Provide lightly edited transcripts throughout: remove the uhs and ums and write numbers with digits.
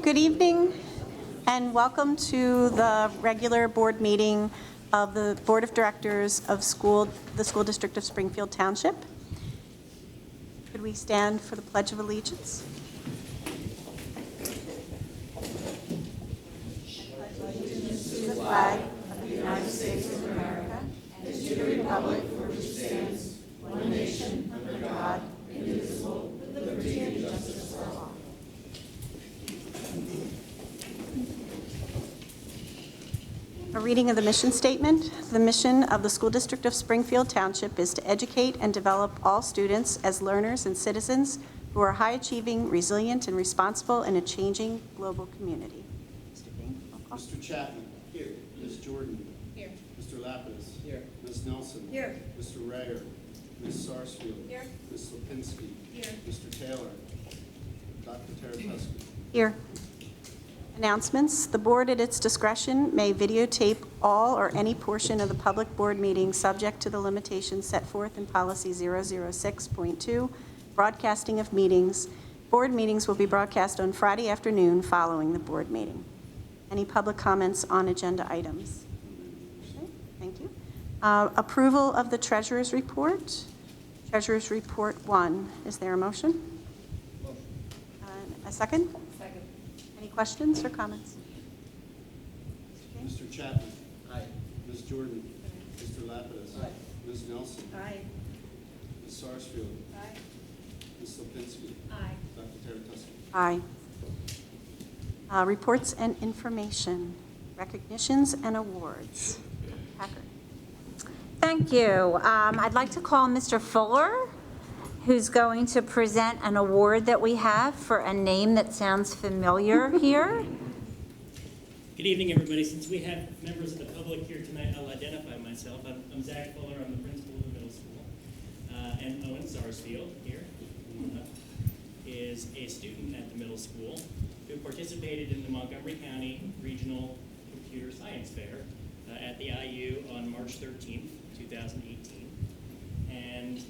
Good evening and welcome to the regular board meeting of the Board of Directors of the School District of Springfield Township. Could we stand for the Pledge of Allegiance? To the flag of the United States of America and to the republic for which it stands, one nation, under God, indivisible, with liberty and justice for all. A reading of the mission statement. The mission of the School District of Springfield Township is to educate and develop all students as learners and citizens who are high-achieving, resilient, and responsible in a changing global community. Mr. Dean, roll call. Mr. Chapman. Here. Ms. Jordan. Here. Mr. Lapidus. Here. Ms. Nelson. Here. Mr. Rayer. Ms. Sarsfield. Here. Ms. Lipinski. Here. Mr. Taylor. Dr. Taratusky. Here. Announcements. The board at its discretion may videotape all or any portion of the public board meeting subject to the limitations set forth in policy 006.2, broadcasting of meetings. Board meetings will be broadcast on Friday afternoon following the board meeting. Any public comments on agenda items? Okay, thank you. Approval of the treasurer's report. Treasurer's report 1. Is there a motion? A second? Second. Any questions or comments? Mr. Chapman. Aye. Ms. Jordan. Mr. Lapidus. Aye. Ms. Nelson. Aye. Ms. Sarsfield. Aye. Ms. Lipinski. Aye. Dr. Taratusky. Aye. Reports and information, recognitions and awards. Packard. Thank you. I'd like to call Mr. Fuller, who's going to present an award that we have for a name that sounds familiar here. Good evening, everybody. Since we have members of the public here tonight, I'll identify myself. I'm Zach Fuller. I'm the principal of the middle school. And Owen Sarsfield here is a student at the middle school who participated in the Montgomery County Regional Computer Science Fair at the IU on March 13th, 2018. And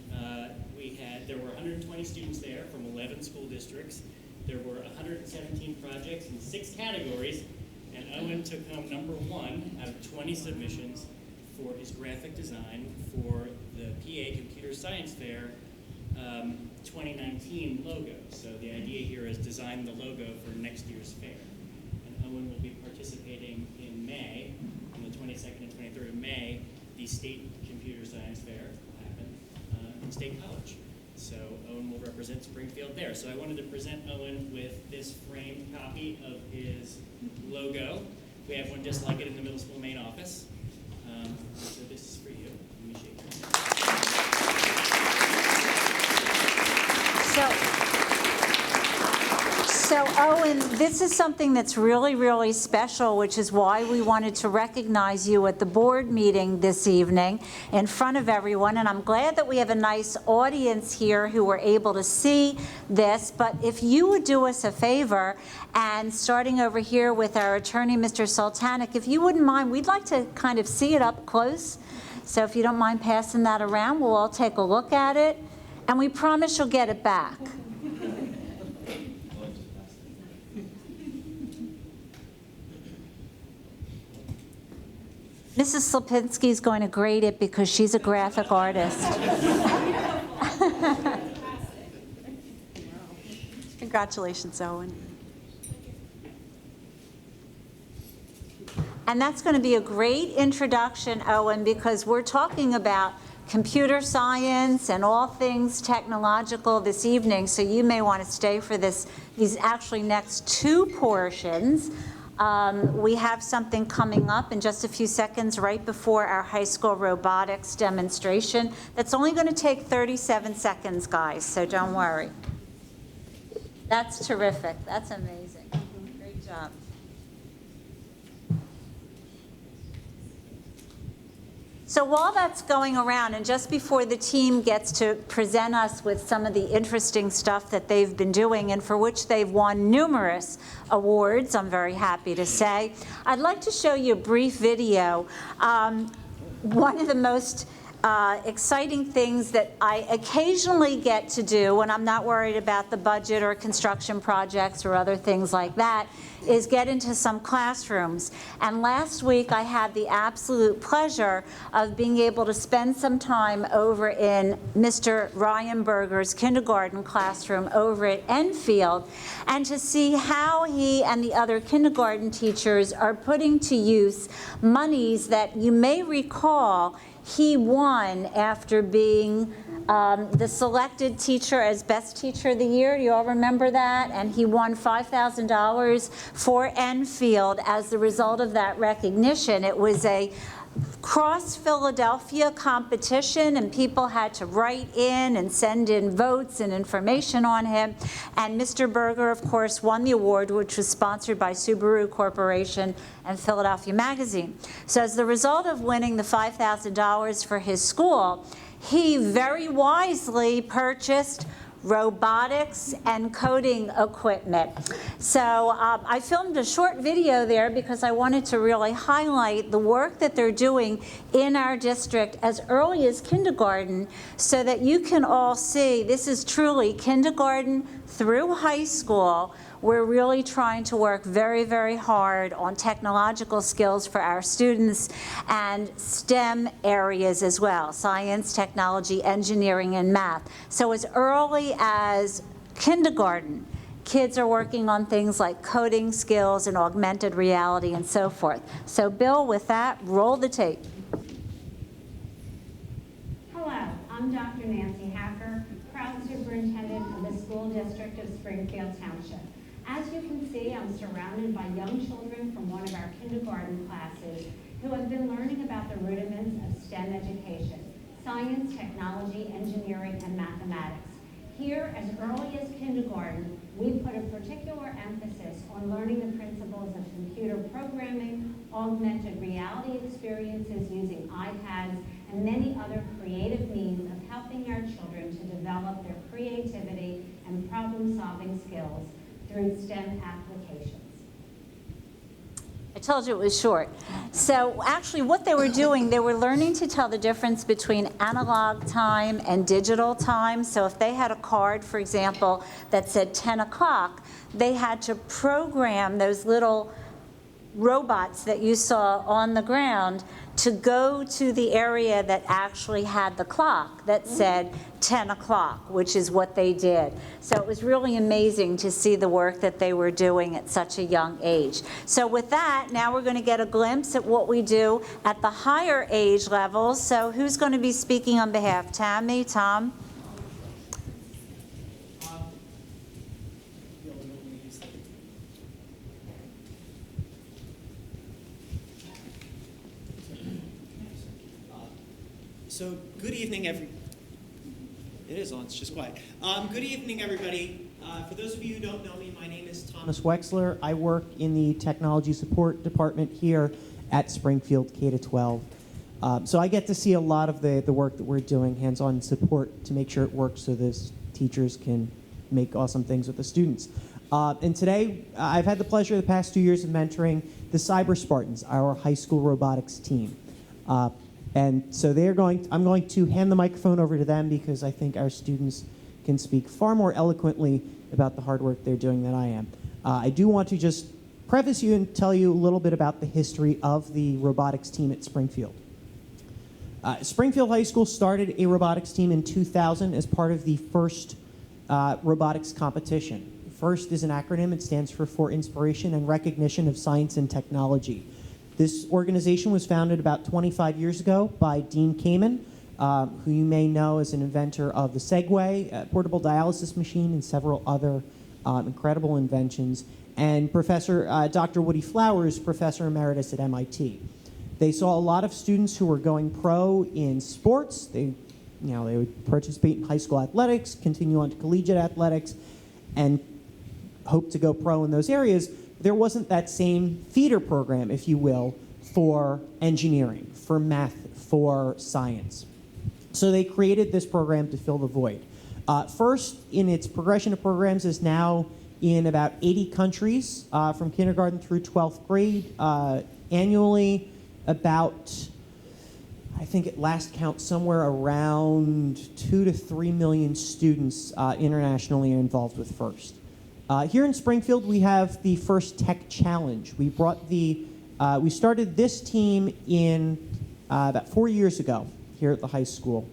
there were 120 students there from 11 school districts. There were 117 projects in 6 categories, and Owen took home #1 out of 20 submissions for his graphic design for the PA Computer Science Fair 2019 logo. So the idea here is design the logo for next year's fair. And Owen will be participating in May, on the 22nd and 23rd of May. The State Computer Science Fair will happen in State College. So Owen will represent Springfield there. So I wanted to present Owen with this framed copy of his logo. We have one just like it in the middle school main office. So this is for you. Let me shake your hand. So Owen, this is something that's really, really special, which is why we wanted to recognize you at the board meeting this evening in front of everyone. And I'm glad that we have a nice audience here who were able to see this. But if you would do us a favor, and starting over here with our attorney, Mr. Sultanic, if you wouldn't mind, we'd like to kind of see it up close. So if you don't mind passing that around, we'll all take a look at it. And we promise you'll get it back. Mrs. Lipinski is going to grade it because she's a graphic artist. Congratulations, Owen. And that's going to be a great introduction, Owen, because we're talking about computer science and all things technological this evening, so you may want to stay for these actually next 2 portions. We have something coming up in just a few seconds right before our high school robotics demonstration. That's only going to take 37 seconds, guys, so don't worry. That's terrific. That's amazing. Great job. So while that's going around, and just before the team gets to present us with some of the interesting stuff that they've been doing and for which they've won numerous awards, I'm very happy to say, I'd like to show you a brief video. One of the most exciting things that I occasionally get to do when I'm not worried about the budget or construction projects or other things like that is get into some classrooms. And last week I had the absolute pleasure of being able to spend some time over in Mr. Ryan Berger's kindergarten classroom over at Enfield, and to see how he and the other kindergarten teachers are putting to use monies that you may recall he won after being the selected teacher as best teacher of the year. You all remember that? And he won $5,000 for Enfield as the result of that recognition. It was a cross-Philadelphia competition, and people had to write in and send in votes and information on him. And Mr. Berger, of course, won the award, which was sponsored by Subaru Corporation and Philadelphia Magazine. So as the result of winning the $5,000 for his school, he very wisely purchased robotics and coding equipment. So I filmed a short video there because I wanted to really highlight the work that they're doing in our district as early as kindergarten, so that you can all see this is truly kindergarten through high school. We're really trying to work very, very hard on technological skills for our students and STEM areas as well, science, technology, engineering, and math. So as early as kindergarten, kids are working on things like coding skills and augmented reality and so forth. So Bill, with that, roll the tape. Hello, I'm Dr. Nancy Hacker, proud superintendent of the school district of Springfield Township. As you can see, I'm surrounded by young children from one of our kindergarten classes who have been learning about the rudiments of STEM education: science, technology, engineering, and mathematics. Here, as early as kindergarten, we put a particular emphasis on learning the principles of computer programming, augmented reality experiences using iPads, and many other creative means of helping our children to develop their creativity and problem-solving skills through STEM applications. I told you it was short. So actually what they were doing, they were learning to tell the difference between analog time and digital time. So if they had a card, for example, that said 10 o'clock, they had to program those little robots that you saw on the ground to go to the area that actually had the clock that said 10 o'clock, which is what they did. So it was really amazing to see the work that they were doing at such a young age. So with that, now we're going to get a glimpse at what we do at the higher age levels. So who's going to be speaking on behalf? Tammy, Tom? So good evening, It is on, it's just quiet. Good evening, everybody. For those of you who don't know me, my name is Thomas Wexler. I work in the Technology Support Department here at Springfield K-12. So I get to see a lot of the work that we're doing, hands-on support to make sure it works so those teachers can make awesome things with the students. And today, I've had the pleasure the past 2 years of mentoring the Cyber Spartans, our high school robotics team. And so I'm going to hand the microphone over to them because I think our students can speak far more eloquently about the hard work they're doing than I am. I do want to just preface you and tell you a little bit about the history of the robotics team at Springfield. Springfield High School started a robotics team in 2000 as part of the first robotics competition. FIRST is an acronym. It stands for Inspiration and Recognition of Science and Technology. This organization was founded about 25 years ago by Dean Kamen, who you may know as an inventor of the Segway, a portable dialysis machine, and several other incredible inventions, and Dr. Woody Flowers, Professor Emeritus at MIT. They saw a lot of students who were going pro in sports. They would participate in high school athletics, continue on to collegiate athletics, and hope to go pro in those areas. There wasn't that same feeder program, if you will, for engineering, for math, for science. So they created this program to fill the void. FIRST, in its progression of programs, is now in about 80 countries from kindergarten through 12th grade. Annually, about, I think at last count, somewhere around 2 to 3 million students internationally are involved with FIRST. Here in Springfield, we have the FIRST Tech Challenge. We started this team in about 4 years ago here at the high school.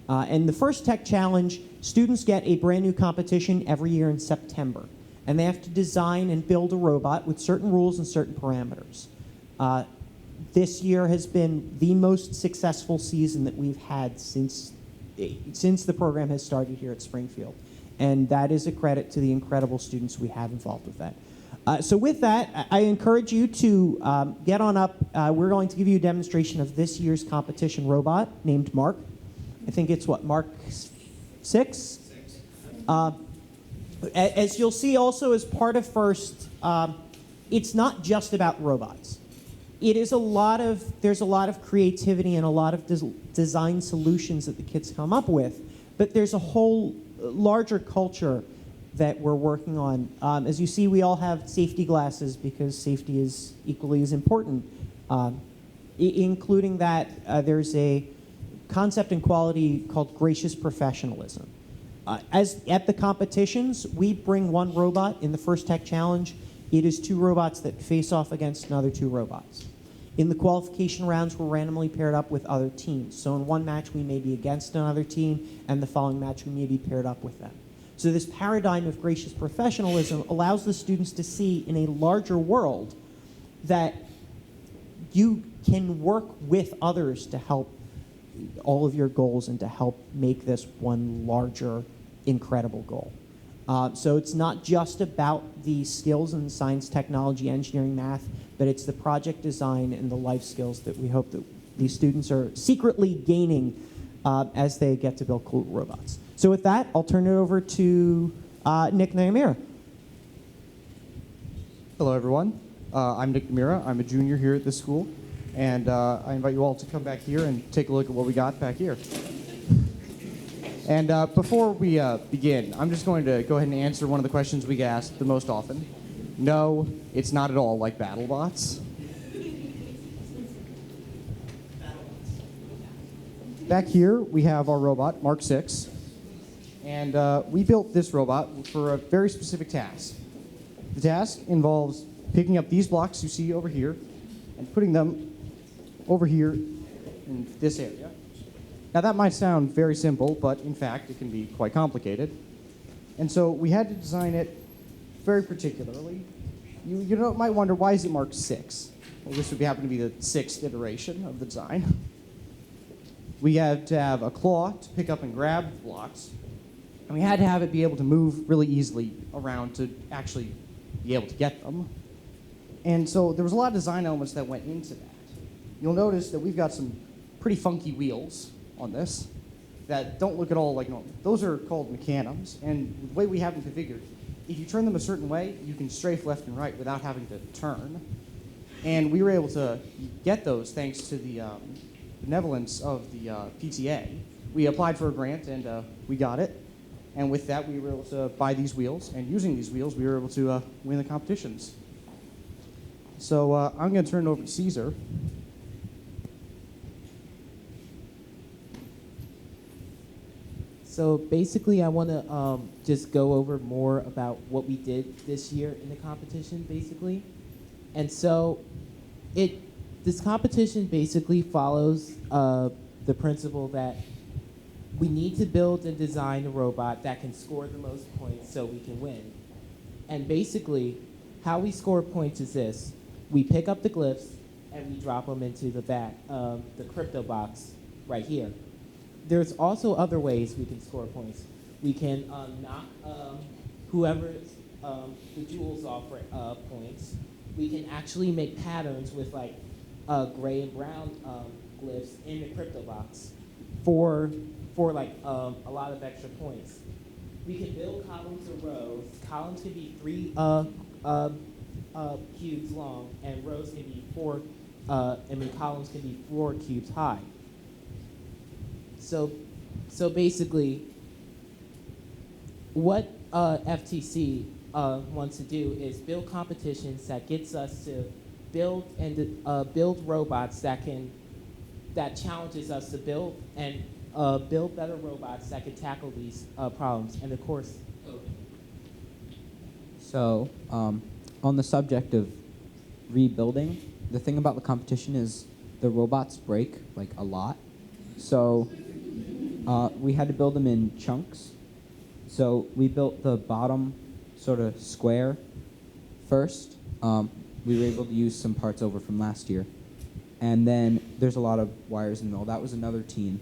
And the FIRST Tech Challenge, students get a brand new competition every year in September. And they have to design and build a robot with certain rules and certain parameters. This year has been the most successful season that we've had since the program has started here at Springfield. And that is a credit to the incredible students we have involved with that. So with that, I encourage you to get on up. We're going to give you a demonstration of this year's competition robot named Mark. I think it's what, Mark 6? As you'll see also as part of FIRST, it's not just about robots. There's a lot of creativity and a lot of design solutions that the kids come up with, but there's a whole larger culture that we're working on. As you see, we all have safety glasses because safety is equally as important. Including that, there's a concept in quality called gracious professionalism. As at the competitions, we bring one robot. In the FIRST Tech Challenge, it is 2 robots that face off against another 2 robots. In the qualification rounds, we're randomly paired up with other teams. So in one match, we may be against another team, and the following match, we may be paired up with them. So this paradigm of gracious professionalism allows the students to see in a larger world that you can work with others to help all of your goals and to help make this one larger, incredible goal. So it's not just about the skills in science, technology, engineering, math, but it's the project design and the life skills that we hope that these students are secretly gaining as they get to build cool robots. So with that, I'll turn it over to Nick Naimira. Hello, everyone. I'm Nick Naimira. I'm a junior here at this school, and I invite you all to come back here and take a look at what we got back here. And before we begin, I'm just going to go ahead and answer one of the questions we get asked the most often. No, it's not at all like BattleBots. Back here, we have our robot, Mark 6. And we built this robot for a very specific task. The task involves picking up these blocks you see over here and putting them over here in this area. Now that might sound very simple, but in fact it can be quite complicated. And so we had to design it very particularly. You might wonder, why is it marked 6? Well, this would happen to be the 6th iteration of the design. We had to have a claw to pick up and grab the blocks, and we had to have it be able to move really easily around to actually be able to get them. And so there was a lot of design elements that went into that. You'll notice that we've got some pretty funky wheels on this that don't look at all like normal. Those are called mecanums, and the way we have them configured, if you turn them a certain way, you can strafe left and right without having to turn. And we were able to get those thanks to the benevolence of the PTA. We applied for a grant, and we got it. And with that, we were able to buy these wheels, and using these wheels, we were able to win the competitions. So I'm going to turn it over to Caesar. So basically, I want to just go over more about what we did this year in the competition, basically. And so this competition basically follows the principle that we need to build and design a robot that can score the most points so we can win. And basically, how we score points is this. We pick up the glyphs and we drop them into the back, the crypto box right here. There's also other ways we can score points. We can knock whoever's the jewels off points. We can actually make patterns with like gray and brown glyphs in the crypto box for like a lot of extra points. We can build columns or rows. Columns can be 3 cubes long, and rows can be 4. Columns can be 4 cubes high. So basically, what FTC wants to do is build competitions that gets us to build robots that can that challenges us to build and build better robots that can tackle these problems. And of course, So, on the subject of rebuilding, the thing about the competition is the robots break like a lot. So, we had to build them in chunks. So we built the bottom sort of square first. We were able to use some parts over from last year. And then there's a lot of wires in the middle. That was another team.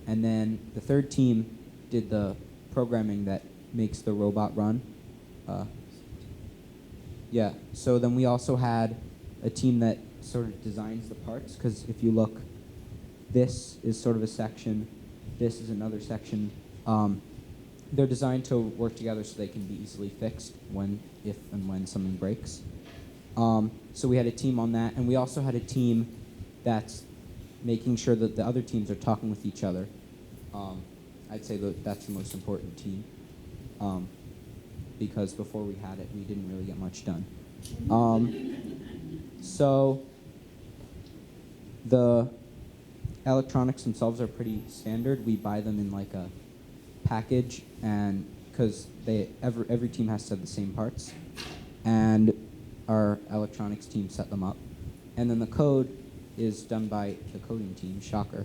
And then the third team did the programming that makes the robot run. Yeah, so then we also had a team that sort of designs the parts, because if you look, this is sort of a section, this is another section. They're designed to work together so they can be easily fixed if and when something breaks. So we had a team on that, and we also had a team that's making sure that the other teams are talking with each other. I'd say that's the most important team, because before we had it, we didn't really get much done. So the electronics themselves are pretty standard. We buy them in like a package, and because every team has to have the same parts, and our electronics team set them up, and then the code is done by the coding team, shocker,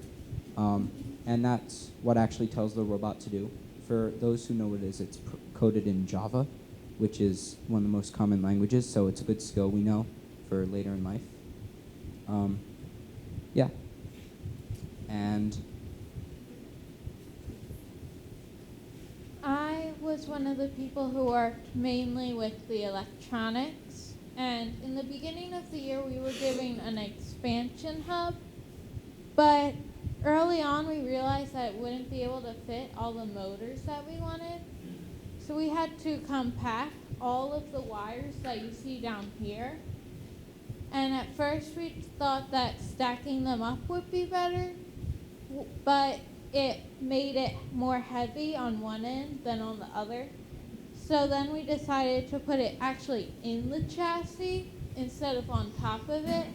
and that's what actually tells the robot to do. For those who know what it is, it's coded in Java, which is one of the most common languages, so it's a good skill we know for later in life. Yeah. And I was one of the people who worked mainly with the electronics, and in the beginning of the year we were giving an expansion hub, but early on we realized that it wouldn't be able to fit all the motors that we wanted, so we had to compact all of the wires that you see down here. And at first we thought that stacking them up would be better, but it made it more heavy on one end than on the other. So then we decided to put it actually in the chassis instead of on top of it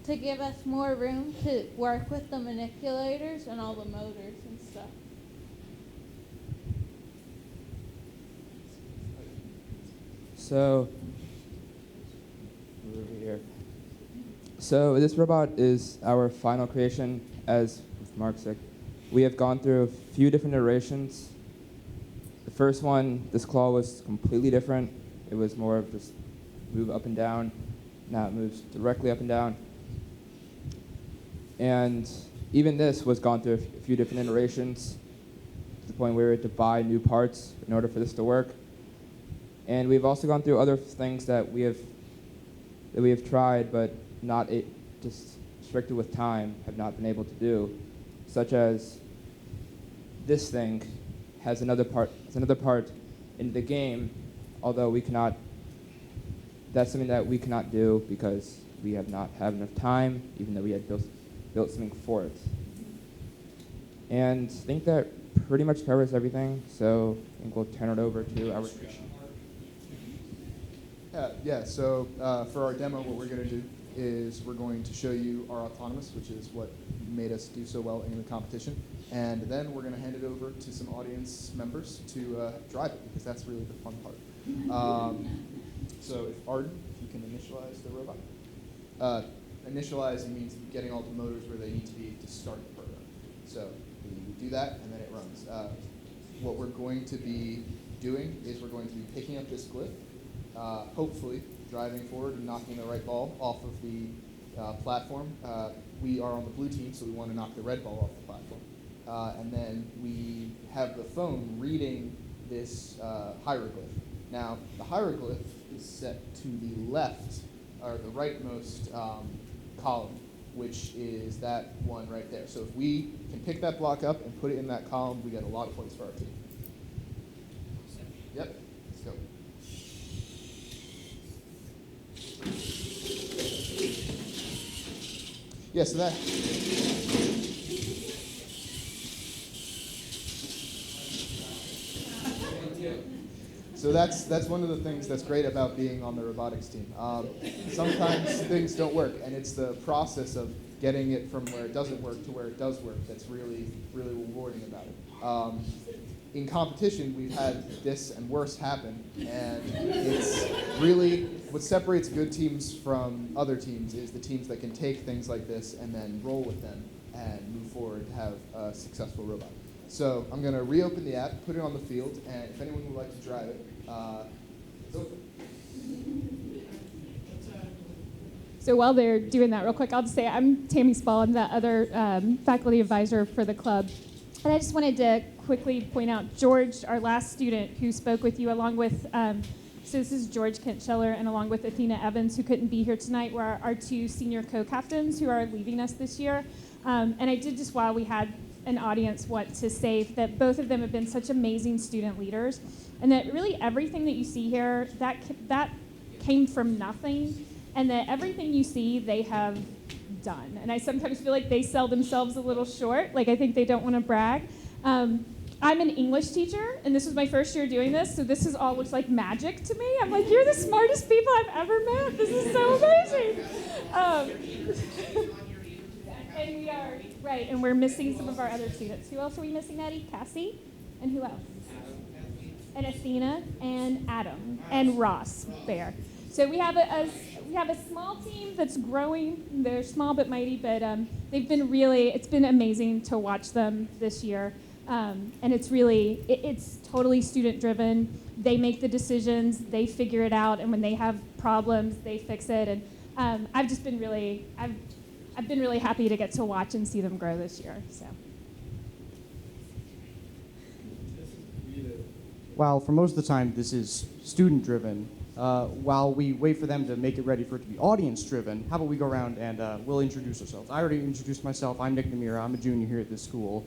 to give us more room to work with the manipulators and all the motors and stuff. So, over here. So this robot is our final creation, as with Mark said. We have gone through a few different iterations. The first one, this claw was completely different. It was more of just move up and down. Now it moves directly up and down. And even this was gone through a few different iterations to the point where we had to buy new parts in order for this to work. And we've also gone through other things that we have tried, but not just restricted with time, have not been able to do, such as this thing has another part in the game, although we cannot. That's something that we cannot do because we have not had enough time, even though we had built something for it. And I think that pretty much covers everything. So I think we'll turn it over to our. So for our demo, what we're going to do is we're going to show you our autonomous, which is what made us do so well in the competition. And then we're going to hand it over to some audience members to drive it, because that's really the fun part. So if Arden, if you can initialize the robot. Initializing means getting all the motors where they need to be to start the program. So we do that, and then it runs. What we're going to be doing is we're going to be picking up this glyph, hopefully driving forward and knocking the right ball off of the platform. We are on the blue team, so we want to knock the red ball off the platform. And then we have the phone reading this hieroglyph. Now, the hieroglyph is set to the left, or the rightmost column, which is that one right there. So if we can pick that block up and put it in that column, we get a lot of points for our team. Yep, let's go. Yeah, so that. So that's one of the things that's great about being on the robotics team. Sometimes things don't work, and it's the process of getting it from where it doesn't work to where it does work that's really, really rewarding about it. In competition, we've had this and worse happen, and it's really what separates good teams from other teams is the teams that can take things like this and then roll with them and move forward to have a successful robot. So I'm going to reopen the app, put it on the field, and if anyone would like to drive it, it's open. So while they're doing that real quick, I'll just say I'm Tammy Spall. I'm the other faculty advisor for the club. And I just wanted to quickly point out George, our last student who spoke with you, along with, so this is George Kent-Scheller, and along with Athena Evans, who couldn't be here tonight, were our two senior co-captains who are leaving us this year. And I did just, while we had an audience, want to say that both of them have been such amazing student leaders, and that really everything that you see here, that came from nothing, and that everything you see, they have done. And I sometimes feel like they sell themselves a little short. Like, I think they don't want to brag. I'm an English teacher, and this was my first year doing this, so this all looks like magic to me. I'm like, you're the smartest people I've ever met. This is so amazing. And we are, right, and we're missing some of our other students. Who else are we missing, Eddie? Cassie? And who else? And Athena, and Adam, and Ross there. So we have a small team that's growing. They're small but mighty, but they've been it's been amazing to watch them this year. And it's totally student driven. They make the decisions, they figure it out, and when they have problems, they fix it. And I've been really happy to get to watch and see them grow this year. So. While for most of the time this is student driven, while we wait for them to make it ready for it to be audience driven, how about we go around and we'll introduce ourselves. I already introduced myself. I'm Nick Namira. I'm a junior here at this school.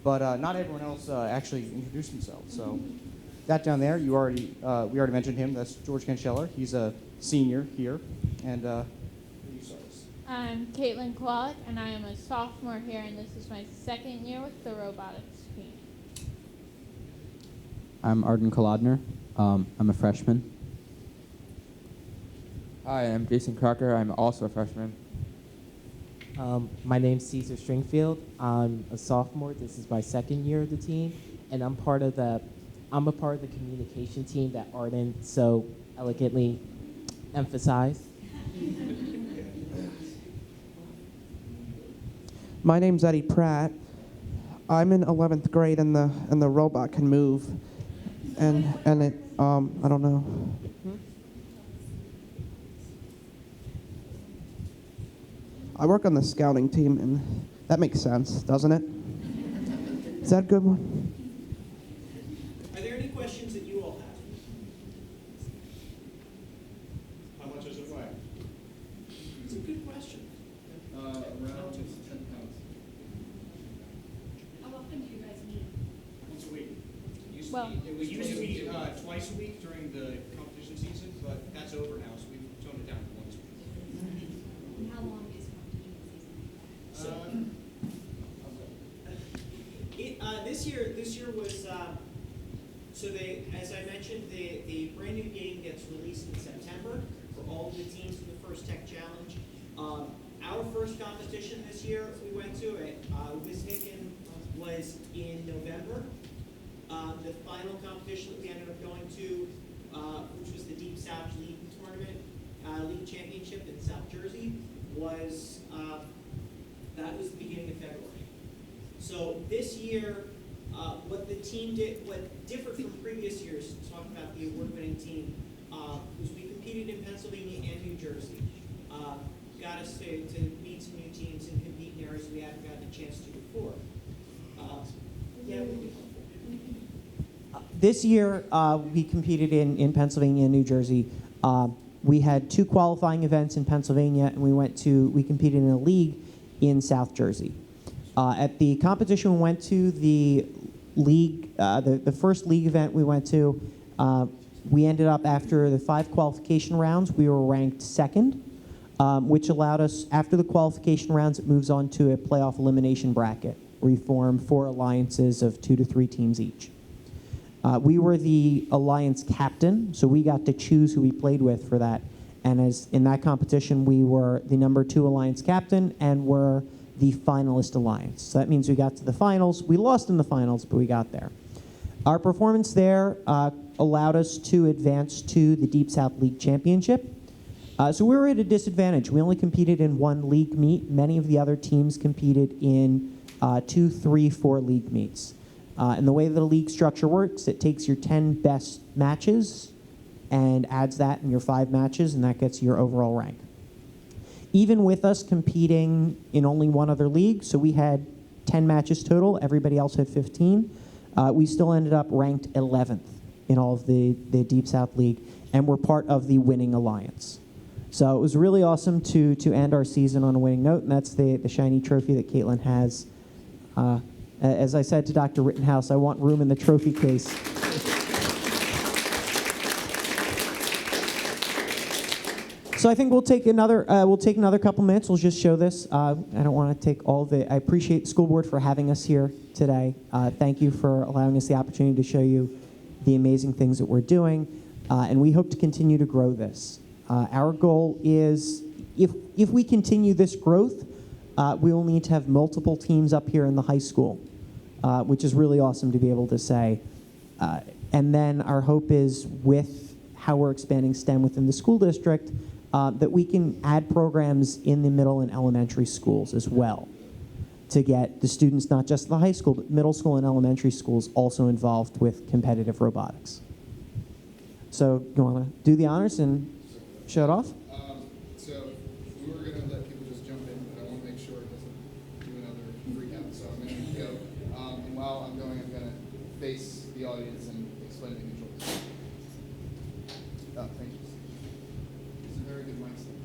But not everyone else actually introduced themselves. So that down there, we already mentioned him. That's George Kent-Scheller. He's a senior here. And you start us. I'm Caitlin Kwalik, and I am a sophomore here, and this is my second year with the robotics team. I'm Arden Kolodner. I'm a freshman. Hi, I'm Jason Crocker. I'm also a freshman. My name's Caesar Springfield. I'm a sophomore. This is my second year of the team, and I'm a part of the communication team that Arden so elegantly emphasized. My name's Eddie Pratt. I'm in 11th grade, and the robot can move, and it I don't know. I work on the scouting team, and that makes sense, doesn't it? Is that a good one? Are there any questions that you all have? How much does it weigh? It's a good question. Around 10 pounds. How often do you guys meet? Once a week. Well, It used to be twice a week during the competition season, but that's over now, so we've toned it down to once a week. How long is competition season? This year was, as I mentioned, the brand new game gets released in September for all of the teams in the First Tech Challenge. Our first competition this year we went to at Wissahickon was in November. The final competition that we ended up going to, which was the Deep South League Tournament, League Championship in South Jersey, was that was the beginning of February. So this year, what the team did, what differed from previous years, talking about the award-winning team, was we competed in Pennsylvania and New Jersey. Got us to meet some new teams and compete in areas we haven't gotten a chance to before. Yeah, we did. This year, we competed in Pennsylvania and New Jersey. We had 2 qualifying events in Pennsylvania, and we competed in a league in South Jersey. At the competition we went to, the league, the first league event we went to, we ended up, after the 5 qualification rounds, we were ranked 2nd, which allowed us, after the qualification rounds, it moves on to a playoff elimination bracket, where you form 4 alliances of 2 to 3 teams each. We were the alliance captain, so we got to choose who we played with for that. And as in that competition, we were the #2 alliance captain and were the finalist alliance. So that means we got to the finals. We lost in the finals, but we got there. Our performance there allowed us to advance to the Deep South League Championship. So we were at a disadvantage. We only competed in 1 league meet. Many of the other teams competed in 2, 3, 4 league meets. And the way that the league structure works, it takes your 10 best matches and adds that in your 5 matches, and that gets your overall rank. Even with us competing in only 1 other league, so we had 10 matches total, everybody else had 15, we still ended up ranked 11th in all of the Deep South League, and we're part of the winning alliance. So it was really awesome to end our season on a winning note, and that's the shiny trophy that Caitlin has. As I said to Dr. Rittenhouse, I want room in the trophy case. So I think we'll take another couple minutes. We'll just show this. I don't want to take all of it. I appreciate the school board for having us here today. Thank you for allowing us the opportunity to show you the amazing things that we're doing, and we hope to continue to grow this. Our goal is, if we continue this growth, we will need to have multiple teams up here in the high school, which is really awesome to be able to say. And then our hope is, with how we're expanding STEM within the school district, that we can add programs in the middle and elementary schools as well, to get the students, not just the high school, but middle school and elementary schools also involved with competitive robotics. So you want to do the honors and show it off? So we were going to let people just jump in, but I want to make sure it doesn't do another freak out. So I'm going to go. And while I'm going, I'm going to face the audience and explain the controls. Oh, thank you. This is a very good mic stand.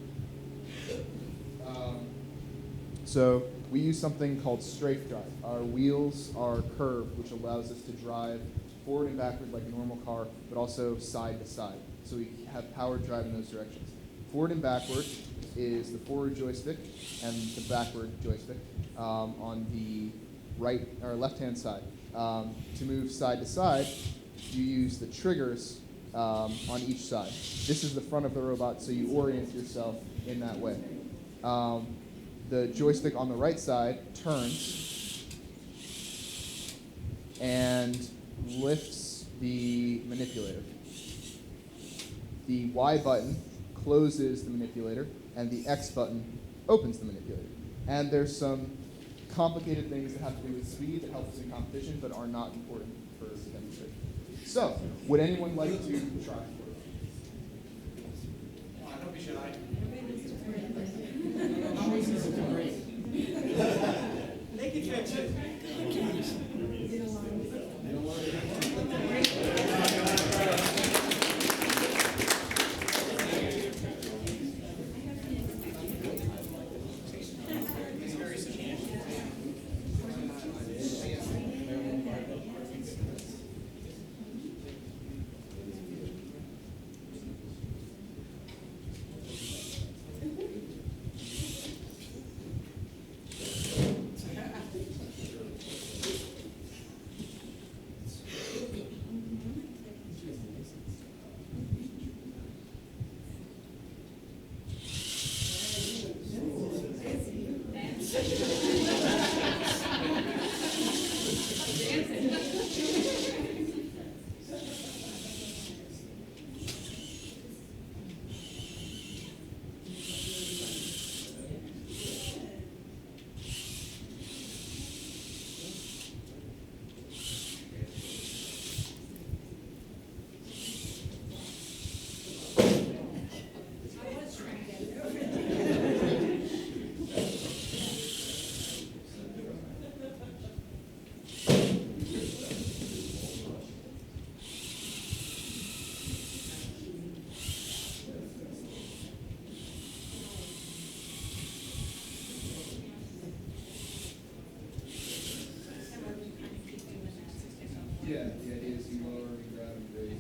So we use something called strafe drive. Our wheels are curved, which allows us to drive forward and backward like a normal car, but also side to side. So we have power drive in those directions. Forward and backward is the forward joystick and the backward joystick on the right or left-hand side. To move side to side, you use the triggers on each side. This is the front of the robot, so you orient yourself in that way. The joystick on the right side turns and lifts the manipulator. The Y button closes the manipulator, and the X button opens the manipulator. And there's some complicated things that have to do with speed that help us in competition, but are not important for the demonstration. So, would anyone like to try? Don't be shy. They can fix it. Yeah, the idea is you lower, you grab, and raise.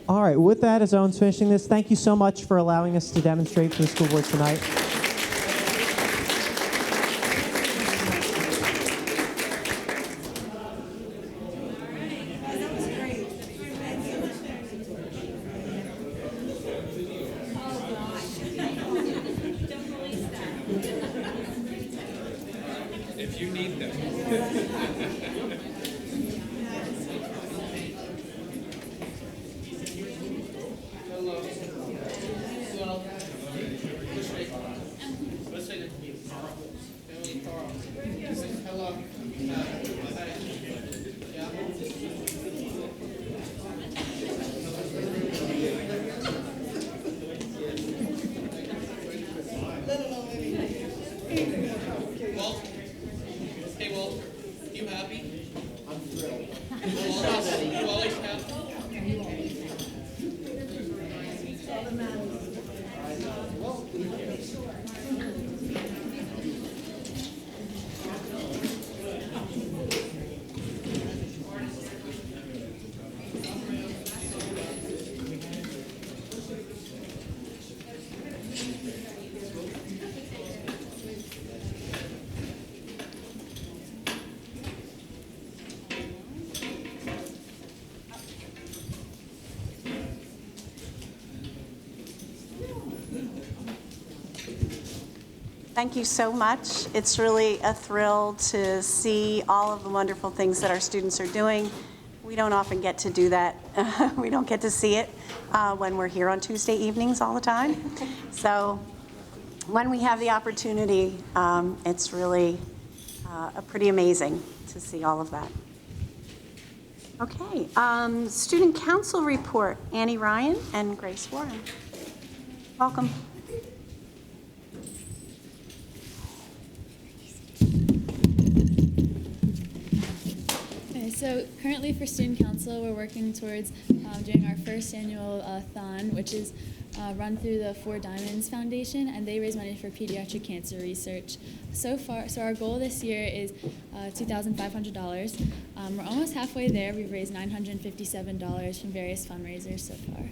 All right, with that, as Owen's finishing this, thank you so much for allowing us to demonstrate for the school board tonight. If you need them. Hey, Walter, you happy? I'm thrilled. You always happy? Thank you so much. It's really a thrill to see all of the wonderful things that our students are doing. We don't often get to do that. We don't get to see it when we're here on Tuesday evenings all the time. So when we have the opportunity, it's really pretty amazing to see all of that. Okay, Student Council report, Annie Ryan and Grace Warren. Welcome. So currently for Student Council, we're working towards doing our first annual thon, which is run through the Four Diamonds Foundation, and they raise money for pediatric cancer research. So our goal this year is $2,500. We're almost halfway there. We've raised $957 from various fundraisers so far.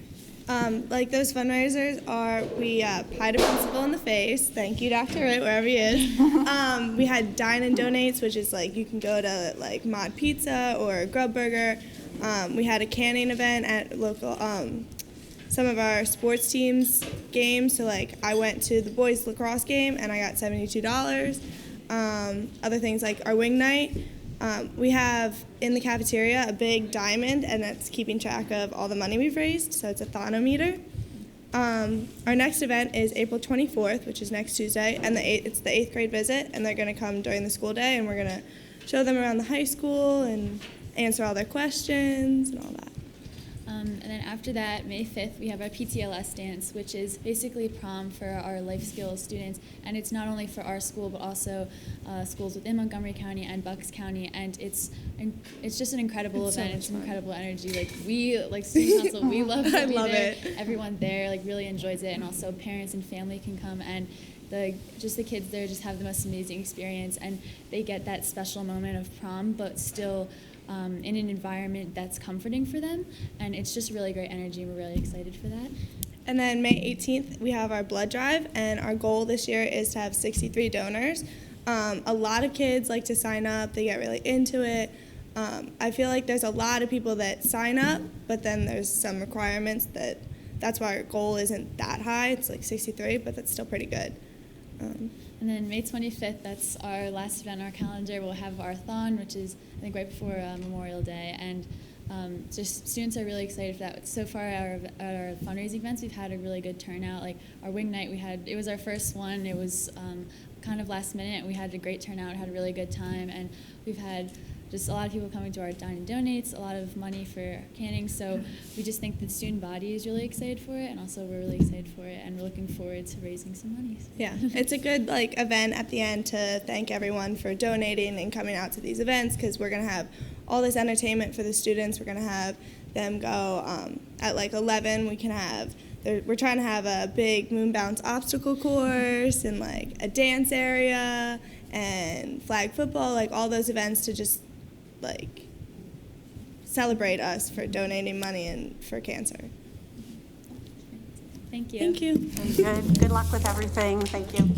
Like those fundraisers are, we pied a principal in the face. Thank you, Dr. Wright, wherever he is. We had Dine and Donates, which is like you can go to like Mod Pizza or Grub Burger. We had a canning event at local, some of our sports teams games. So like I went to the boys lacrosse game and I got $72. Other things like our wing night. We have in the cafeteria a big diamond, and that's keeping track of all the money we've raised, so it's a thonometer. Our next event is April 24th, which is next Tuesday, and it's the 8th grade visit, and they're going to come during the school day, and we're going to show them around the high school and answer all their questions and all that. And then after that, May 5th, we have our PTLS dance, which is basically prom for our life skills students. And it's not only for our school, but also schools within Montgomery County and Bucks County. And it's just an incredible event. It's an incredible energy. Like Student Council, we love to be there. Everyone there really enjoys it, and also parents and family can come, and the kids there just have the most amazing experience, and they get that special moment of prom, but still in an environment that's comforting for them, and it's just really great energy. We're really excited for that. And then May 18th, we have our blood drive, and our goal this year is to have 63 donors. A lot of kids like to sign up. They get really into it. I feel like there's a lot of people that sign up, but then there's some requirements that's why our goal isn't that high. It's like 63, but that's still pretty good. And then May 25th, that's our last event on our calendar. We'll have our thon, which is, I think, right before Memorial Day. And just students are really excited for that. So far at our fundraising events, we've had a really good turnout. Like our wing night, it was our first one. It was kind of last minute. We had a great turnout, had a really good time. And we've had just a lot of people coming to our Dine and Donates, a lot of money for canning. So we just think the student body is really excited for it, and also we're really excited for it, and we're looking forward to raising some money. So. Yeah, it's a good event at the end to thank everyone for donating and coming out to these events, because we're going to have all this entertainment for the students. We're going to have them go at 11. We're trying to have a big moon bounce obstacle course and a dance area and flag football, all those events to just celebrate us for donating money and for cancer. Thank you. Thank you. Good luck with everything. Thank you.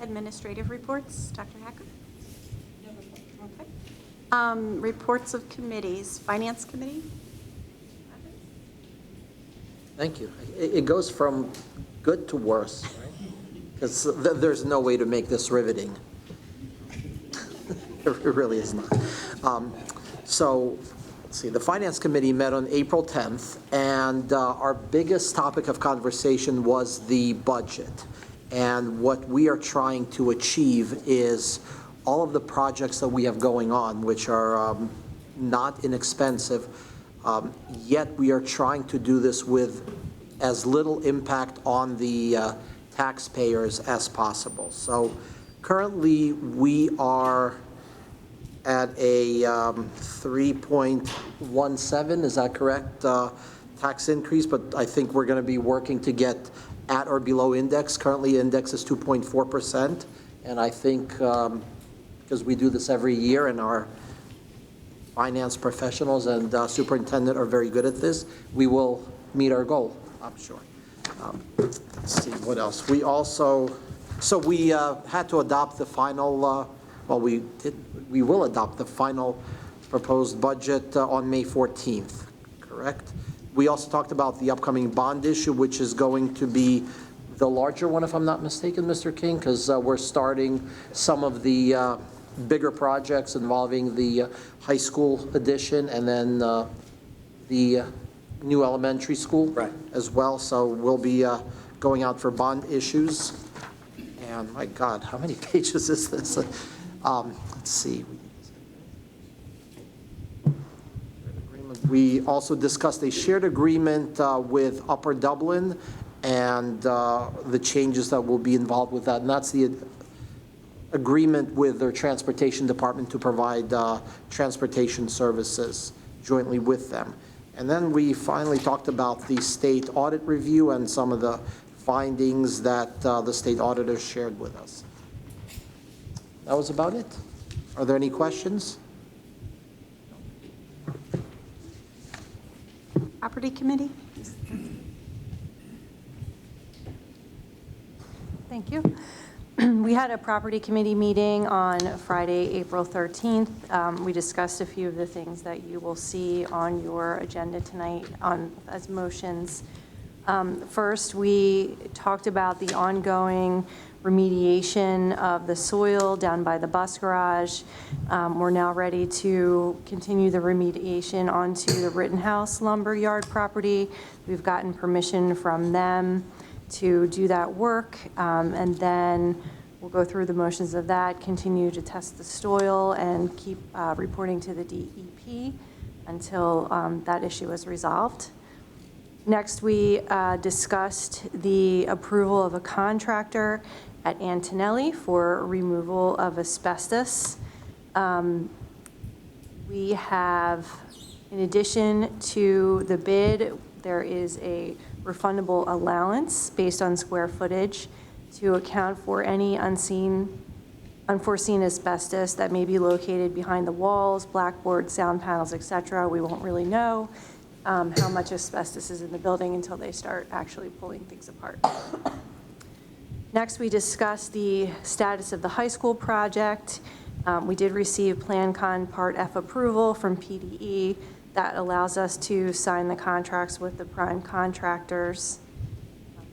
Administrative reports, Dr. Hacker? Okay. Reports of committees, Finance Committee? Thank you. It goes from good to worse, right? Because there's no way to make this riveting. It really is not. So, let's see, the Finance Committee met on April 10th, and our biggest topic of conversation was the budget. And what we are trying to achieve is all of the projects that we have going on, which are not inexpensive, yet we are trying to do this with as little impact on the taxpayers as possible. So currently we are at a 3.17, is that correct, tax increase, but I think we're going to be working to get at or below index. Currently index is 2.4%, and I think because we do this every year and our finance professionals and superintendent are very good at this, we will meet our goal, I'm sure. Let's see, what else? We also, so we had to adopt the final, well, we will adopt the final proposed budget on May 14th, correct? We also talked about the upcoming bond issue, which is going to be the larger one, if I'm not mistaken, Mr. King, because we're starting some of the bigger projects involving the high school addition and then the new elementary school as well. So we'll be going out for bond issues. And my God, how many pages is this? Let's see. We also discussed a shared agreement with Upper Dublin and the changes that will be involved with that. And that's the agreement with their transportation department to provide transportation services jointly with them. And then we finally talked about the state audit review and some of the findings that the state auditor shared with us. That was about it. Are there any questions? Property Committee? Thank you. We had a Property Committee meeting on Friday, April 13th. We discussed a few of the things that you will see on your agenda tonight as motions. First, we talked about the ongoing remediation of the soil down by the bus garage. We're now ready to continue the remediation onto the Rittenhouse lumberyard property. We've gotten permission from them to do that work, and then we'll go through the motions of that, continue to test the soil, and keep reporting to the DEP until that issue is resolved. Next, we discussed the approval of a contractor at Antonelli for removal of asbestos. We have, in addition to the bid, there is a refundable allowance based on square footage to account for any unforeseen asbestos that may be located behind the walls, blackboards, sound panels, etc. We won't really know how much asbestos is in the building until they start actually pulling things apart. Next, we discussed the status of the high school project. We did receive PlanCon Part F approval from PDE. That allows us to sign the contracts with the prime contractors.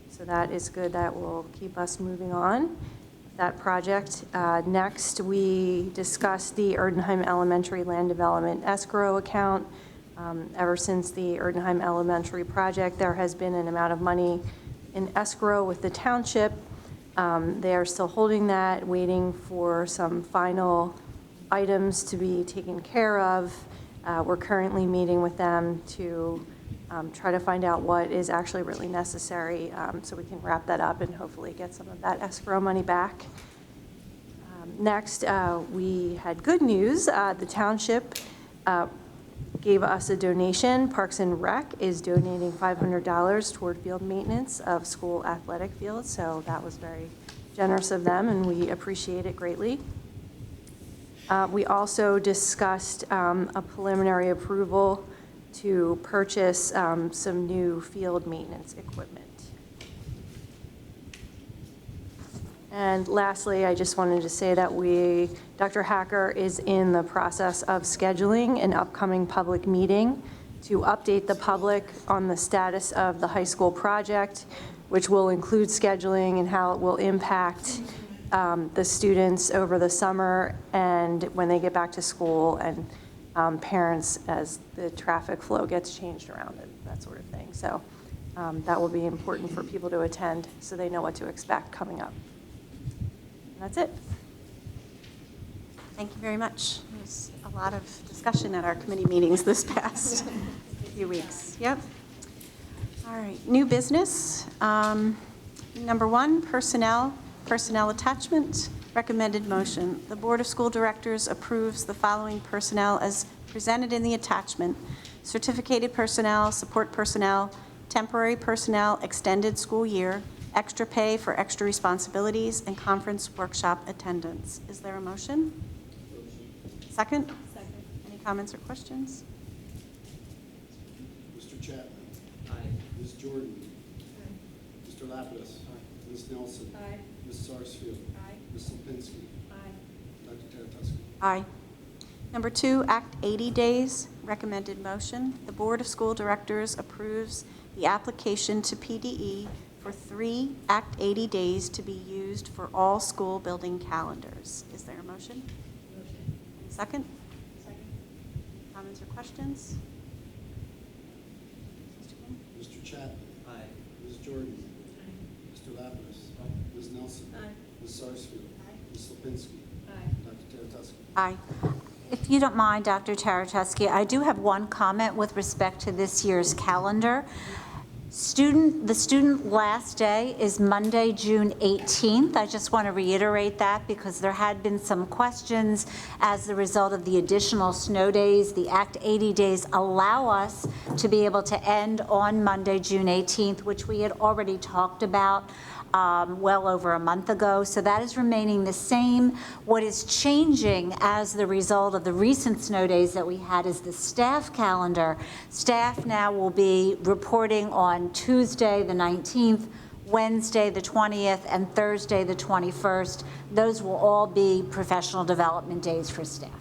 So that is good. That will keep us moving on with that project. Next, we discussed the Erdenheim Elementary Land Development Escrow account. Ever since the Erdenheim Elementary project, there has been an amount of money in escrow with the township. They are still holding that, waiting for some final items to be taken care of. We're currently meeting with them to try to find out what is actually really necessary so we can wrap that up and hopefully get some of that escrow money back. Next, we had good news. The township gave us a donation. Parks and Rec is donating $500 toward field maintenance of school athletic fields, so that was very generous of them, and we appreciate it greatly. We also discussed a preliminary approval to purchase some new field maintenance equipment. And lastly, I just wanted to say that Dr. Hacker is in the process of scheduling an upcoming public meeting to update the public on the status of the high school project, which will include scheduling and how it will impact the students over the summer and when they get back to school, and parents as the traffic flow gets changed around it, that sort of thing. So that will be important for people to attend so they know what to expect coming up. And that's it. Thank you very much. There's a lot of discussion at our committee meetings this past few weeks. Yep. All right, new business. Number 1, personnel attachment, recommended motion. The Board of School Directors approves the following personnel as presented in the attachment: certificated personnel, support personnel, temporary personnel, extended school year, extra pay for extra responsibilities, and conference workshop attendance. Is there a motion? Second? Second. Any comments or questions? Mr. Chapman. Aye. Ms. Jordan. Aye. Mr. Lapidus. Aye. Ms. Nelson. Aye. Ms. Sarsfield. Aye. Ms. Lipinski. Aye. Dr. Taratuski. Aye. Number 2, Act 80 days, recommended motion. The Board of School Directors approves the application to PDE for 3 Act 80 days to be used for all school building calendars. Is there a motion? Motion. Second? Second. Comments or questions? Mr. Chapman. Aye. Ms. Jordan. Aye. Mr. Lapidus. Aye. Ms. Nelson. Aye. Ms. Sarsfield. Aye. Ms. Lipinski. Aye. Dr. Taratuski. Aye. If you don't mind, Dr. Taratuski, I do have one comment with respect to this year's calendar. The student last day is Monday, June 18th. I just want to reiterate that because there had been some questions as the result of the additional snow days. The Act 80 days allow us to be able to end on Monday, June 18th, which we had already talked about well over a month ago. So that is remaining the same. What is changing as the result of the recent snow days that we had is the staff calendar. Staff now will be reporting on Tuesday the 19th, Wednesday the 20th, and Thursday the 21st. Those will all be professional development days for staff.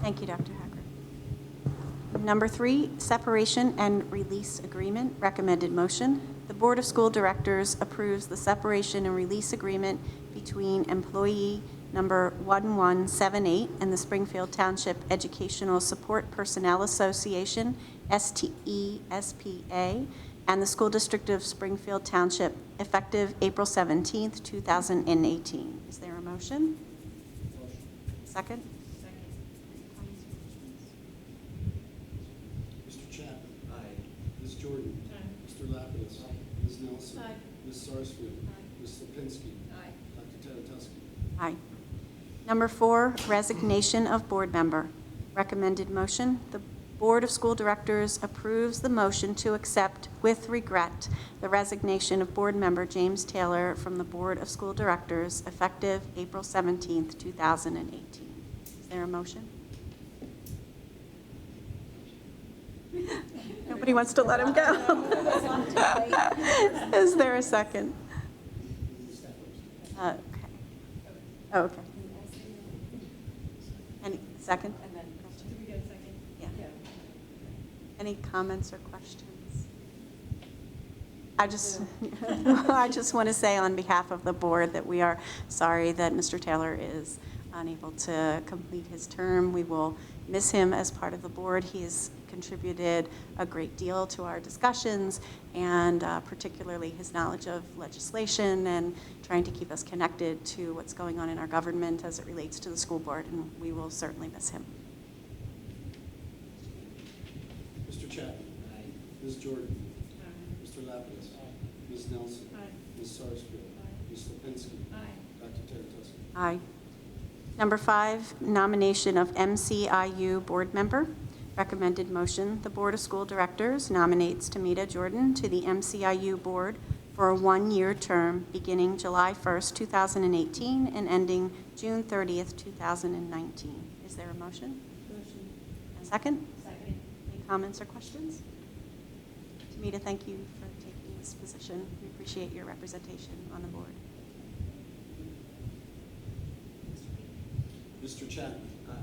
Thank you, Dr. Hacker. Number 3, separation and release agreement, recommended motion. The Board of School Directors approves the separation and release agreement between employee number 1178 and the Springfield Township Educational Support Personnel Association, STESPA, and the School District of Springfield Township, effective April 17th, 2018. Is there a motion? Motion. Second? Second. Mr. Chapman. Aye. Ms. Jordan. Aye. Mr. Lapidus. Aye. Ms. Nelson. Aye. Ms. Sarsfield. Aye. Ms. Lipinski. Aye. Dr. Taratuski. Aye. Number 4, resignation of board member. Recommended motion. The Board of School Directors approves the motion to accept with regret the resignation of board member James Taylor from the Board of School Directors effective April 17th, 2018. Is there a motion? Nobody wants to let him go. Is there a second? Okay. Oh, okay. Any second? Did we get a second? Yeah. Any comments or questions? I just want to say on behalf of the board that we are sorry that Mr. Taylor is unable to complete his term. We will miss him as part of the board. He has contributed a great deal to our discussions, and particularly his knowledge of legislation and trying to keep us connected to what's going on in our government as it relates to the school board, and we will certainly miss him. Mr. Chapman. Aye. Ms. Jordan. Aye. Mr. Lapidus. Aye. Ms. Nelson. Aye. Ms. Sarsfield. Aye. Ms. Lipinski. Aye. Dr. Taratuski. Aye. Number 5, nomination of MCIU board member. Recommended motion. The Board of School Directors nominates Tamita Jordan to the MCIU board for a one-year term beginning July 1st, 2018 and ending June 30th, 2019. Is there a motion? Motion. A second? Second. Any comments or questions? Tamita, thank you for taking this position. We appreciate your representation on the board. Mr. Chapman. Aye.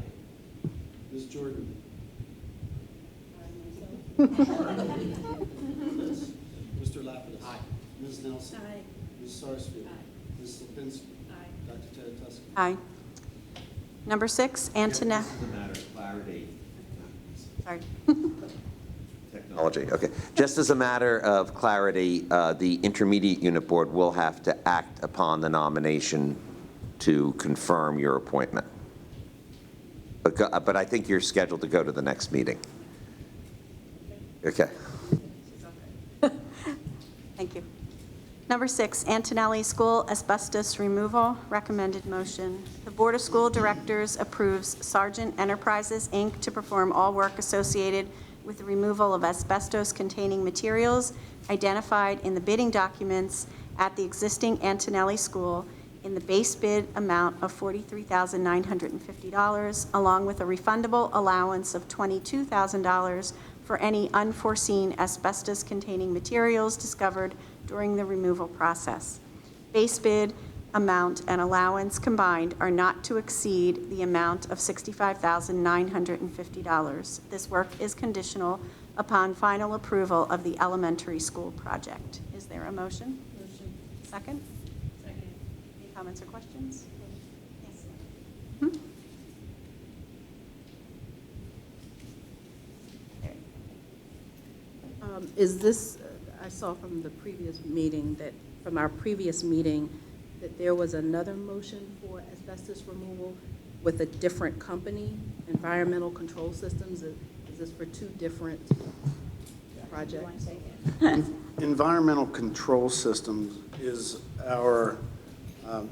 Ms. Jordan. Mr. Lapidus. Aye. Ms. Nelson. Aye. Ms. Sarsfield. Aye. Ms. Lipinski. Aye. Dr. Teretuski. Aye. Number 6, Antoinette. This is a matter of clarity. Sorry. Technology, okay. Just as a matter of clarity, the Intermediate Unit Board will have to act upon the nomination to confirm your appointment. But I think you're scheduled to go to the next meeting. Okay. Thank you. Number 6, Antonelli School asbestos removal. Recommended motion. The Board of School Directors approves Sargent Enterprises, Inc. to perform all work associated with the removal of asbestos-containing materials identified in the bidding documents at the existing Antonelli School in the base bid amount of $43,950, along with a refundable allowance of $22,000 for any unforeseen asbestos-containing materials discovered during the removal process. Base bid amount and allowance combined are not to exceed the amount of $65,950. This work is conditional upon final approval of the elementary school project. Is there a motion? Motion. Second? Second. Any comments or questions? Yes. Is this, I saw from the previous meeting that, from our previous meeting, that there was another motion for asbestos removal with a different company, Environmental Control Systems. Is this for two different projects? Environmental Control Systems is our,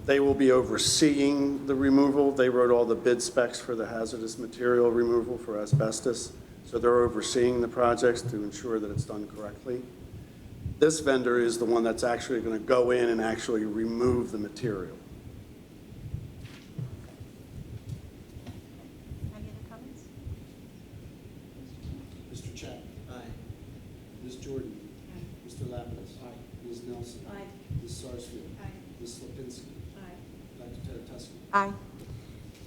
they will be overseeing the removal. They wrote all the bid specs for the hazardous material removal for asbestos. So they're overseeing the projects to ensure that it's done correctly. This vendor is the one that's actually going to go in and actually remove the material. Any other comments? Mr. Chapman. Aye. Ms. Jordan. Aye. Mr. Lapidus. Aye. Ms. Nelson. Aye. Ms. Sarsfield. Aye. Ms. Lipinski. Aye. Dr. Teretuski. Aye.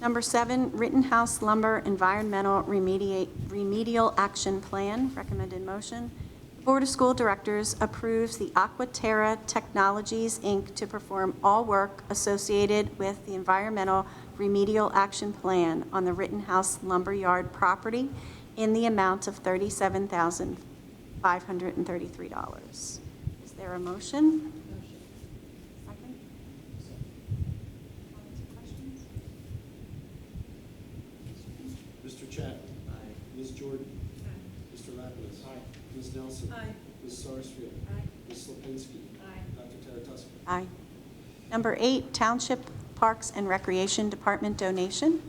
Number 7, Rittenhouse Lumber Environmental Remedial Action Plan. Recommended motion. The Board of School Directors approves the Aquaterra Technologies, Inc. to perform all work associated with the Environmental Remedial Action Plan on the Rittenhouse Lumberyard property in the amount of $37,533. Is there a motion? Second? Comments or questions? Mr. Chapman. Aye. Ms. Jordan. Aye. Mr. Lapidus. Aye. Ms. Nelson. Aye. Ms. Sarsfield. Aye. Ms. Lipinski. Aye. Dr. Teretuski. Aye. Number 8, Township Parks and Recreation Department donation.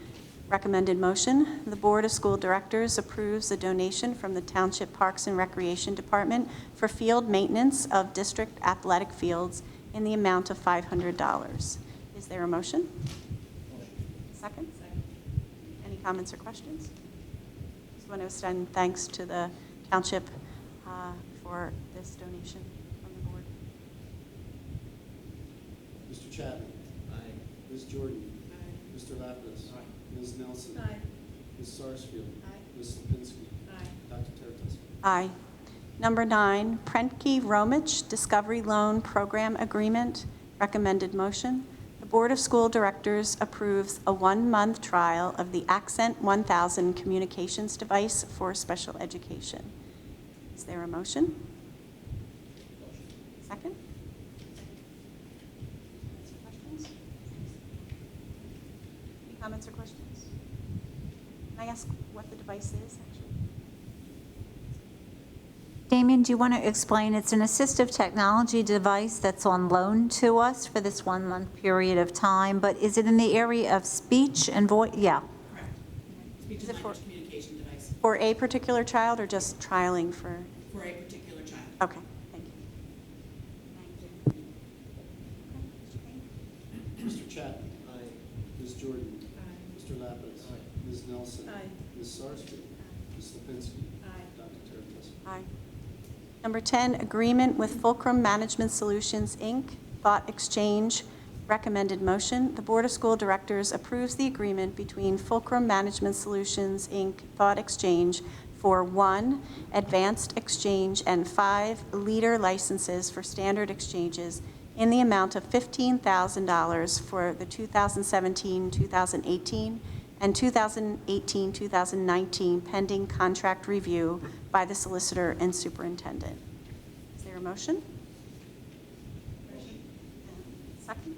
Recommended motion. The Board of School Directors approves a donation from the Township Parks and Recreation Department for field maintenance of district athletic fields in the amount of $500. Is there a motion? Second? Second. Any comments or questions? Just want to extend thanks to the Township for this donation from the board. Mr. Chapman. Aye. Ms. Jordan. Aye. Mr. Lapidus. Aye. Ms. Nelson. Aye. Ms. Sarsfield. Aye. Ms. Lipinski. Aye. Dr. Teretuski. Aye. Number 9, Prentke-Romich Discovery Loan Program Agreement. Recommended motion. The Board of School Directors approves a 1-month trial of the Accent 1000 communications device for special education. Is there a motion? Second? Questions? Any comments or questions? Can I ask what the device is, actually? Damien, do you want to explain? It's an assistive technology device that's on loan to us for this 1-month period of time, but is it in the area of speech and voice? Yeah. Speech and language communication device For a particular child or just trialing for? for a particular child. Okay, thank you. Chapman. Aye. Ms. Jordan. Aye. Mr. Lapis. Aye. Ms. Nelson. Aye. Ms. Sarsfield. Ms. Lipinski. Aye. Dr. Terapez. Aye. Number 10, agreement with Fulcrum Management Solutions, Inc., Thought Exchange. Recommended motion. The Board of School Directors approves the agreement between Fulcrum Management Solutions, Inc., Thought Exchange for 1, advanced exchange, and 5, leader licenses for standard exchanges in the amount of $15,000 for the 2017-2018 and 2018-2019 pending contract review by the solicitor and superintendent. Is there a motion? Second?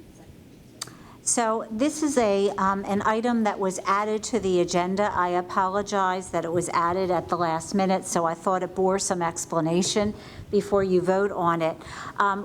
So this is an item that was added to the agenda. I apologize that it was added at the last minute, so I thought it bore some explanation before you vote on it.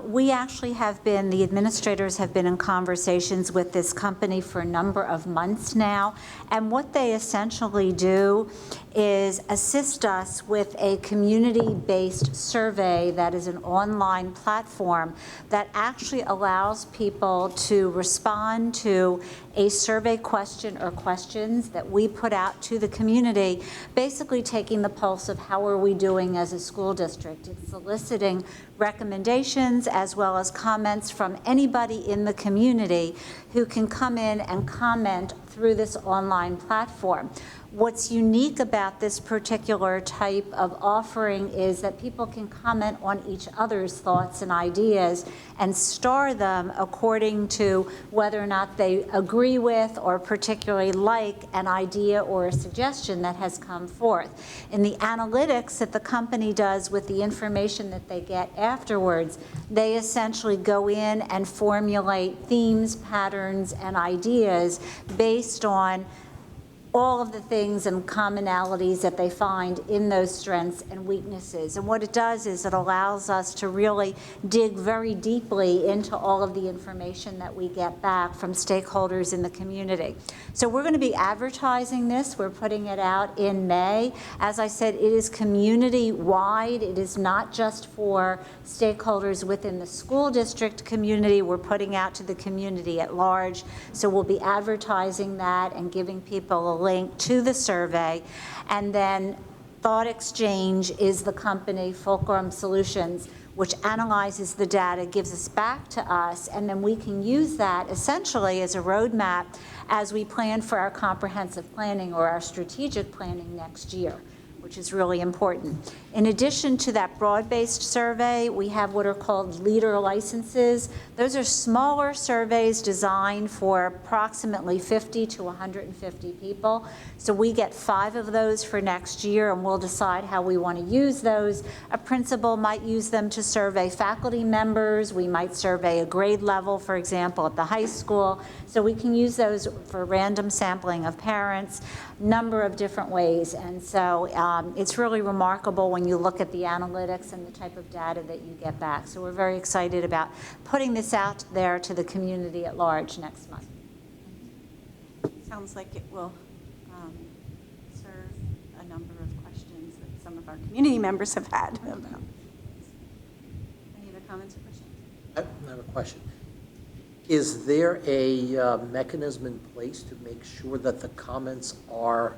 We actually the administrators have been in conversations with this company for a number of months now, and what they essentially do is assist us with a community-based survey that is an online platform that actually allows people to respond to a survey question or questions that we put out to the community, basically taking the pulse of how are we doing as a school district. It's soliciting recommendations as well as comments from anybody in the community who can come in and comment through this online platform. What's unique about this particular type of offering is that people can comment on each other's thoughts and ideas and star them according to whether or not they agree with or particularly like an idea or a suggestion that has come forth. In the analytics that the company does with the information that they get afterwards, they essentially go in and formulate themes, patterns, and ideas based on all of the things and commonalities that they find in those strengths and weaknesses. And what it does is it allows us to really dig very deeply into all of the information that we get back from stakeholders in the community. So we're going to be advertising this. We're putting it out in May. As I said, it is community-wide. It is not just for stakeholders within the school district community. We're putting out to the community at large. So we'll be advertising that and giving people a link to the survey. And then Thought Exchange is the company, Fulcrum Solutions, which analyzes the data, gives us back to us, and then we can use that essentially as a roadmap as we plan for our comprehensive planning or our strategic planning next year, which is really important. In addition to that broad-based survey, we have what are called leader licenses. Those are smaller surveys designed for approximately 50 to 150 people. So we get 5 of those for next year, and we'll decide how we want to use those. A principal might use them to survey faculty members. We might survey a grade level, for example, at the high school. So we can use those for random sampling of parents, number of different ways. And so it's really remarkable when you look at the analytics and the type of data that you get back. So we're very excited about putting this out there to the community at large next month. Sounds like it will serve a number of questions that some of our community members have had about. Any other comments or questions? I have a question. Is there a mechanism in place to make sure that the comments are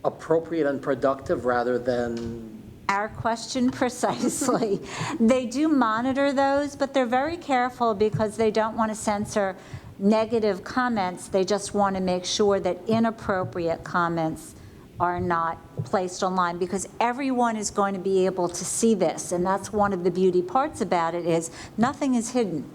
appropriate and productive rather than? Our question precisely. They do monitor those, but they're very careful because they don't want to censor negative comments. They just want to make sure that inappropriate comments are not placed online, because everyone is going to be able to see this. And that's one of the beauty parts about it, is nothing is hidden.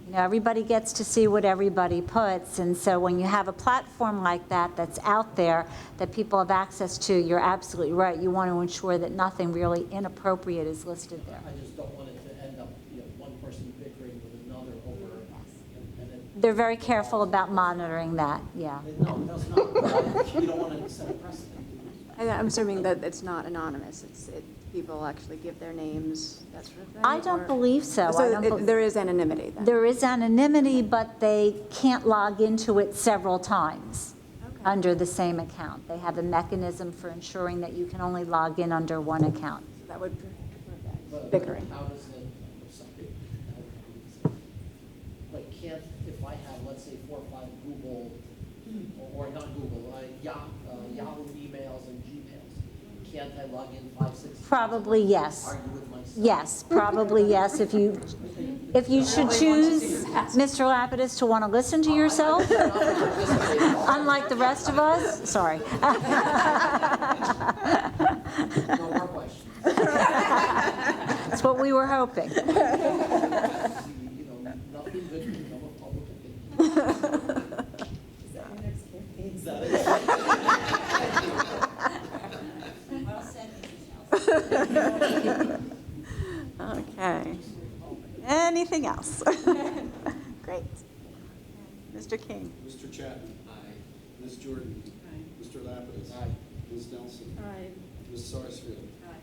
You know, everybody gets to see what everybody puts, and so when you have a platform like that that's out there that people have access to, you're absolutely right. You want to ensure that nothing really inappropriate is listed there. I just don't want it to end up, one person bickering with another over. And then, They're very careful about monitoring that, yeah. no, it's not. You don't want to set a precedent. I'm assuming that it's not anonymous. People actually give their names, that sort of thing? I don't believe so. There is anonymity then? There is anonymity, but they can't log into it several times under the same account. They have a mechanism for ensuring that you can only log in under one account. So that would prevent bickering. How does it, like, if I have, let's say, by Google, or not Google, Yahoo emails and Gmails. Can't I log in 5, 6? Probably yes. Argue with myself. Yes, probably yes. If you should choose, Mr. Lapidus, to want to listen to yourself, unlike the rest of us, sorry. No more questions. That's what we were hoping. You know, nothing good can come of public opinion. Okay. Anything else? Great. Mr. King. Mr. Chapman. Aye. Ms. Jordan. Aye. Mr. Lapidus. Aye. Ms. Nelson. Aye. Ms. Sarsfield. Aye.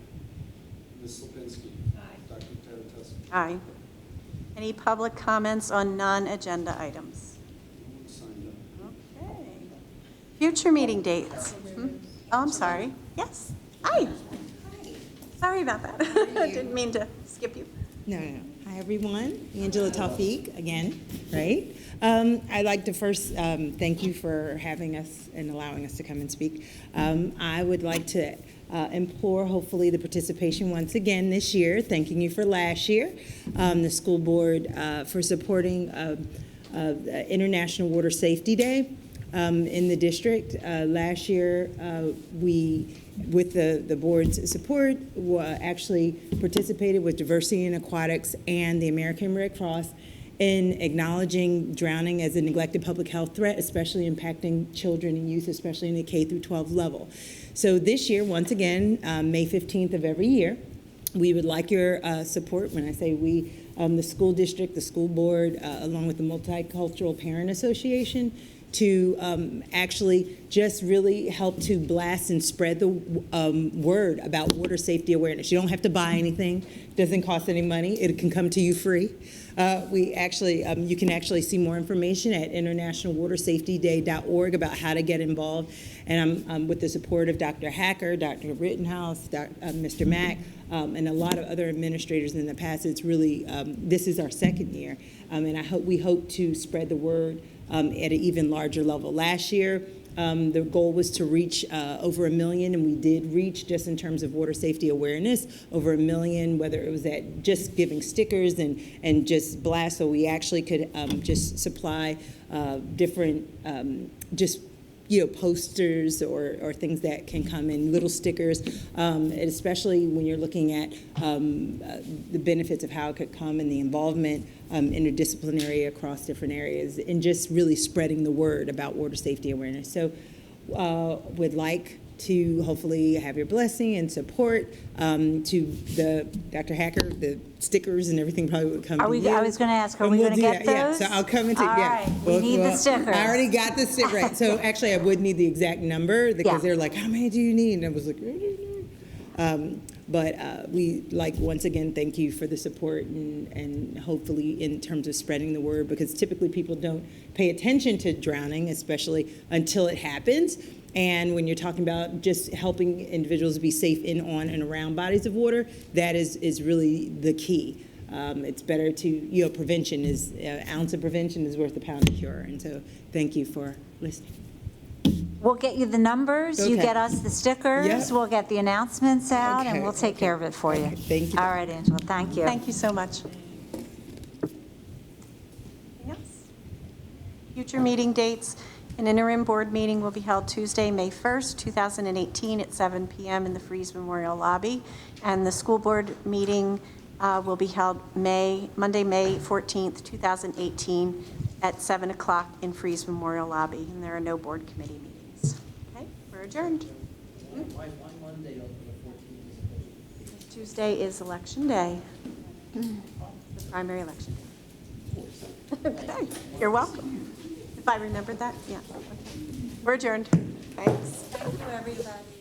Ms. Lipinski. Aye. Dr. Tarantussi. Aye. Any public comments on non-agenda items? Signed up. Okay. Future meeting dates. Oh, I'm sorry. Yes. Hi. Sorry about that. Didn't mean to skip you. No. Hi, everyone. Angela Tawfiq again, right? I'd like to first thank you for having us and allowing us to come and speak. I would like to implore, hopefully, the participation once again this year, thanking you for last year, the school board for supporting International Water Safety Day in the district. Last year, we, with the board's support, actually participated with Diversity in Aquatics and the American Red Cross in acknowledging drowning as a neglected public health threat, especially impacting children and youth, especially in the K through 12 level. So this year, once again, May 15th of every year, we would like your support. When I say we, the school district, the school board, along with the Multicultural Parent Association, to actually just really help to blast and spread the word about water safety awareness. You don't have to buy anything. It doesn't cost any money. It can come to you free. We actually, you can actually see more information at internationalwatersafetyday.org about how to get involved. And I'm with the support of Dr. Hacker, Dr. Rittenhouse, Mr. Mack, and a lot of other administrators in the past. It's really, this is our second year. And we hope to spread the word at an even larger level. Last year, the goal was to reach over 1 million, and we did reach, just in terms of water safety awareness, over 1 million, whether it was at just giving stickers and just blasts, so we actually could just supply different, just posters or things that can come in, little stickers, and especially when you're looking at the benefits of how it could come and the involvement interdisciplinary across different areas, and just really spreading the word about water safety awareness. So would like to hopefully have your blessing and support to the Dr. Hacker, the stickers and everything probably would come to you. I was going to ask, are we going to get those? Yeah, so I'll come and take, All right, we need the stickers. I already got the sticker, right. So actually I would need the exact number because they're like, how many do you need? And I was like, but we once again, thank you for the support and hopefully in terms of spreading the word, because typically people don't pay attention to drowning, especially until it happens. And when you're talking about just helping individuals be safe in, on, and around bodies of water, that is really the key. It's better to, prevention is, an ounce of prevention is worth a pound of cure. And so thank you for listening. We'll get you the numbers, you get us the stickers, we'll get the announcements out, and we'll take care of it for you. Thank you. All right, Angela, thank you. Thank you so much. Anything else? Future meeting dates. An interim board meeting will be held Tuesday, May 1st, 2018 at 7 p.m. in the Freeze Memorial Lobby. And the school board meeting will be held Monday, May 14th, 2018 at 7 o'clock in Freeze Memorial Lobby. And there are no board committee meetings. Okay, we're adjourned. Why Monday over the 14th? Because Tuesday is election day, the primary election day. Okay, you're welcome. If I remembered that, yeah. Okay. We're adjourned. Thanks. Thank you, everybody.